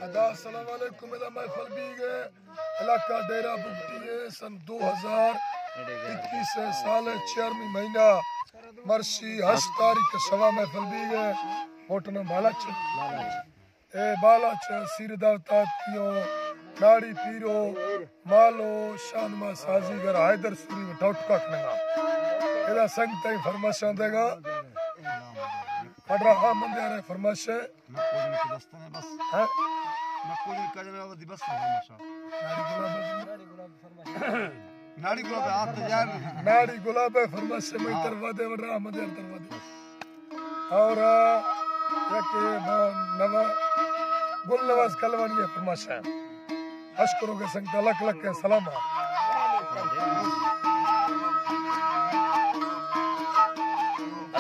अस्सलाम वालेकुम महफल भी गए इलाका डेरा बुगटिए सन 2021 साल 4वीं महीना मरसी 8 तारीख सवा महफल भी गए मोटना बालाच ए बालाच सिर दावतातियो नाड़ी पीरो मालो शानमा साजीगर हैदर सूरी में टोटका करेगा एदा संग तई फरमाशा देगा पढ़रा आ मंदे रे फरमाशे हां नकोली का जवाब दी बस फरमाशा नाड़ी गुलाब हाथ यार नाड़ी गुलाब फरमाशे में दरवाजे वडरा मंदे दरवाजे और यके नवा गुल नवाज कलवानी फरमाशा अशकुरों के संग लक लक के सलाम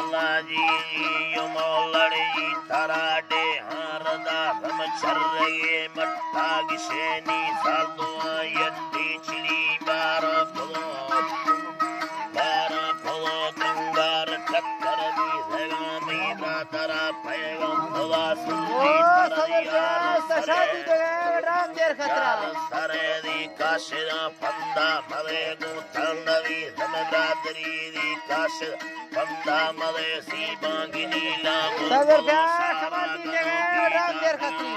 अल्लाह जी यो मौलड़ी तारा दे हारदा हम छर्रे मट्टा गिशेनी सादो यद्दी चिली बारा फलो गंगार टक्कर दी जगा मीरा तारा पैगम हवा सुनी सरे दी काशिदा फंदा मले गो तंडवी हम बरादरी दी काशिद फंदा मले सी बांगिनी लागो सागर का खबर दीजिएगा राम देर खत्री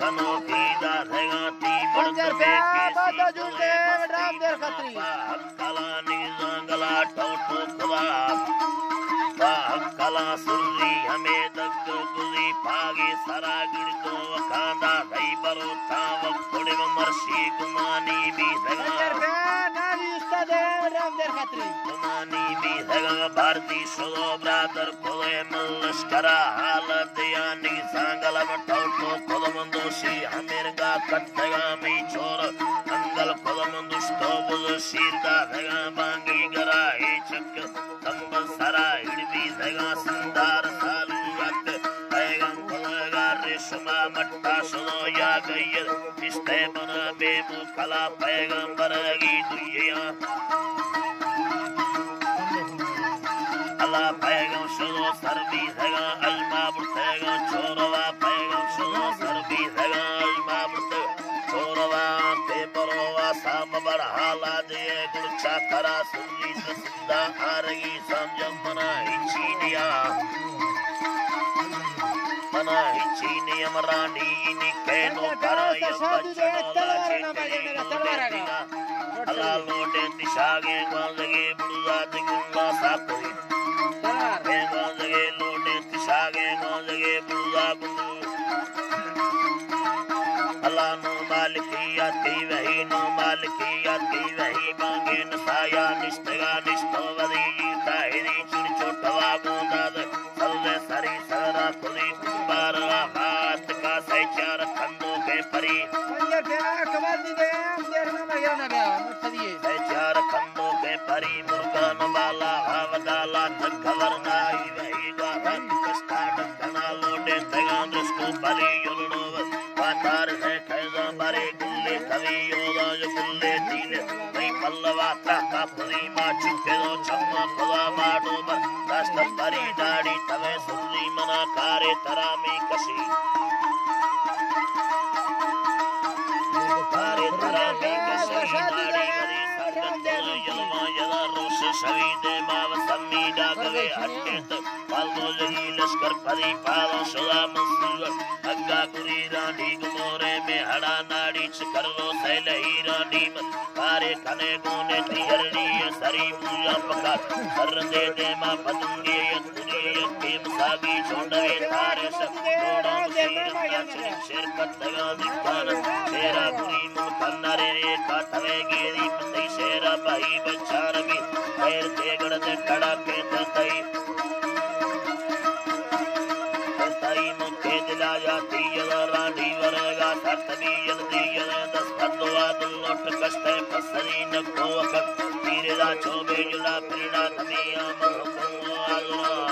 कनो कीदा रेगाती पंजर पे बादा जुटे राम देर खत्री कला निजंगला टोटो खुदा कला सुरली हमें दग गुली पागे सारा गिरदो वखांदा भाई बरो ताव कोड़े मरसी गुमानी भी पंजर पे नानी उस्ताद राम देर खत्री गुमानी भी है भारती सोलो ब्रादर कोले मलस्करा हालत यानी सांगल टोटो कोलमंदोशी हमेरगा कट्टगा में चोर अंगल कोलमंदुस्तो बुल सीधा भगा बांगी गरा हे चक तंब सरा हिड़बी जगा संदार सालू वक्त पैगम कोलगा रेशमा मट्टा सोलो या गई इस्ते बना बेबू कला पैगंबर की दुनिया अल्लाह पैगम सोलो सरबी जगा अलमा बुर्तेगा छोरवा पैगम सोलो सरबी जगा अलमा बुर्ते छोरवा पे बरोवा साम बर हाला दे गुरचा करा सुनी सिंदा आरगी समझ मना हिचीनिया मना हिचीनिया मरानी नि केनो करा ये अल्लाह लोटे दिशागे गंदगे बुला दिगुला साकोई गंदगे लोटे दिशागे गंदगे बुला गुंदू अल्लाह नो मालिकियती वही मांगे नसाया निष्ठगा निष्ठो वदी ताहिरी चिड़ चोटवा गोदाद सल्ले सरी सरा खुदी कुंबार हाथ का सैचार खंडों के परी पंजर पे खबर दीजिएगा देर में मगर ना गया मुझे सैचार खंडों के परी मुर्गान वाला हवदाला तक खबर नाई वही गाहत कष्टा डकना लोटे तगा दृष्टो परी युलडो वातार है खैजा बारे गुल्ले कवि योदा जो गुल्ले तीन नहीं पल्लवा ताका पुरी मा चुके दो चम्मा खुदा माडो बर राष्ट्र परी दाड़ी तवे सुल्ली मना कारे तरामी कशी कारे तरामी कशी दाड़ी मरी संगत यलमा यदा रोश शहीद माव सम्मी डागवे हट्टे तक पालदो जही लश्कर परी पालो शुदा मंसूर अग्गा गुरी रानी गुमोरे में हड़ा नाड़ी चकर लो सैलही रानी मत कारे कने गोने तिहरनी सरी पूजा पका सर दे मां पदंगे यकुरी यके मसागी छोड़वे तारे सब थोड़ा शेर कटगा दिखान शेरा गुरी मुन कन्नरे रे काटवे गेरी पति शेरा भाई बच्चार भी पैर ते गड़ते कड़ा के तई मुखे दिला जाती यदा रानी वरगा सतबी यल्दी यदा दस पदवा दुल्लोट कष्टे फसरी न को वक्त तीरे दा चोबे जुला प्रीना तमिया मन हुकुम अल्लाह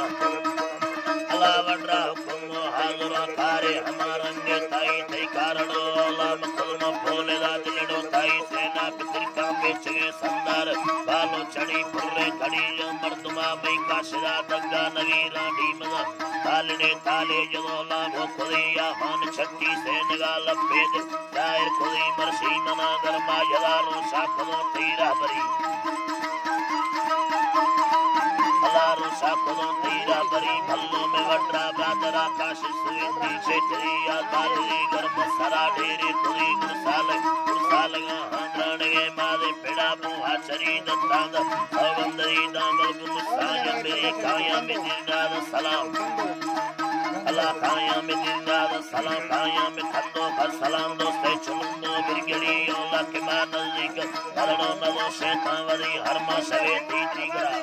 अल्लाह वड्रा हुकुम हा बाजुरा कारे हमारंगे ताई तई कारणो लाम कलम बोले दिलड़ो ताई सेना पितरिका बेचगे संदार बालो चढ़ी पुर्रे घड़ी जो मर्दमा मई का शिरा दग्गा नवीरा डीमदा तालने ताले जदोला वो खुदिया हान छट्टी से निगाल पेद दायर खुदी मरसी मना गरमा यदारो साखो तीरा बरी हजारों साखों तीरा बरी भल्लों में वड्रा बादर आकाश सुई पीछे चरिया बादरी गर्म सरा ढेरे खुदी गुरसाल हांद्राने मादे पेड़ा मुहा चरी दत्तांग सौगंधरी दामल गुमसाय मेरी काया में जिंदाद सलाम अल्लाह काया में जिंदाद सलाम काया में खंदो हर सलाम दोस्ते चुमंदो बिरगड़ी अल्लाह के मान नजदीक हरनो नवो शैतान वरी हर मां सवे तीजी गड़ा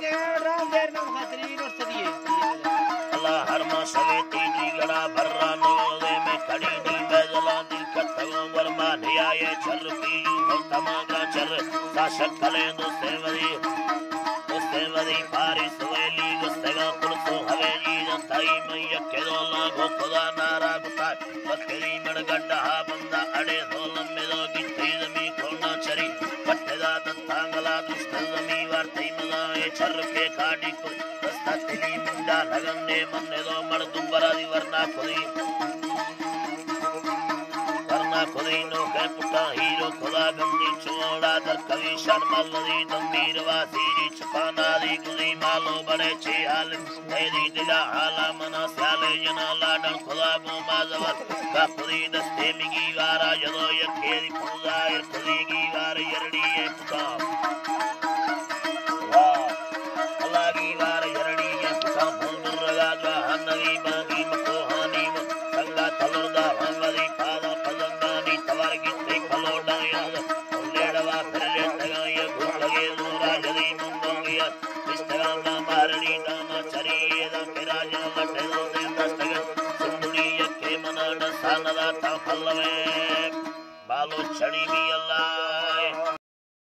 अल्लाह हर मां सवे तीजी गड़ा भर्रा नवोदे में खड़ी नी बेजला दिल कथगो वर्मा धिया ये चर की हो तमागा चर सा शक्ले दोस्ते वरी पारी सुवेली गुस्तेगा कुलसो हवेली ताई मैया के दोला गो खुदा नारा गुता बकरी मड़गड्डा बंदा अड़े दोलम में दो गिट्टी जमी कोना चरी पट्टेदा दत्तांगला दुष्ट जमी वार्ते मलाए चर के काडी को दस्ता तिली मुंडा लगने मन्ने दो मड़ दुंबरा दी वरना खुदी नो के पुटा हीरो खुदा गंदी चोड़ा दर कवि शर्मल दी दंबीर वासीरी छपाना दी गुदी मालो बड़े छे हाल तेरी दिला हाला मना साले जना लाडन खुदा बो माजवर का खुदी दस्ते मिगी वारा जदो यखेरी फुजायर खुदी की वार यरड़ी ए पुका वाह अल्लाह की वार यरड़ी ए पुका फुंदर रगा जो हनवी बागी मको हानी संगा तलरदा हंगरी पादा बालो छड़ी भी अल्लाह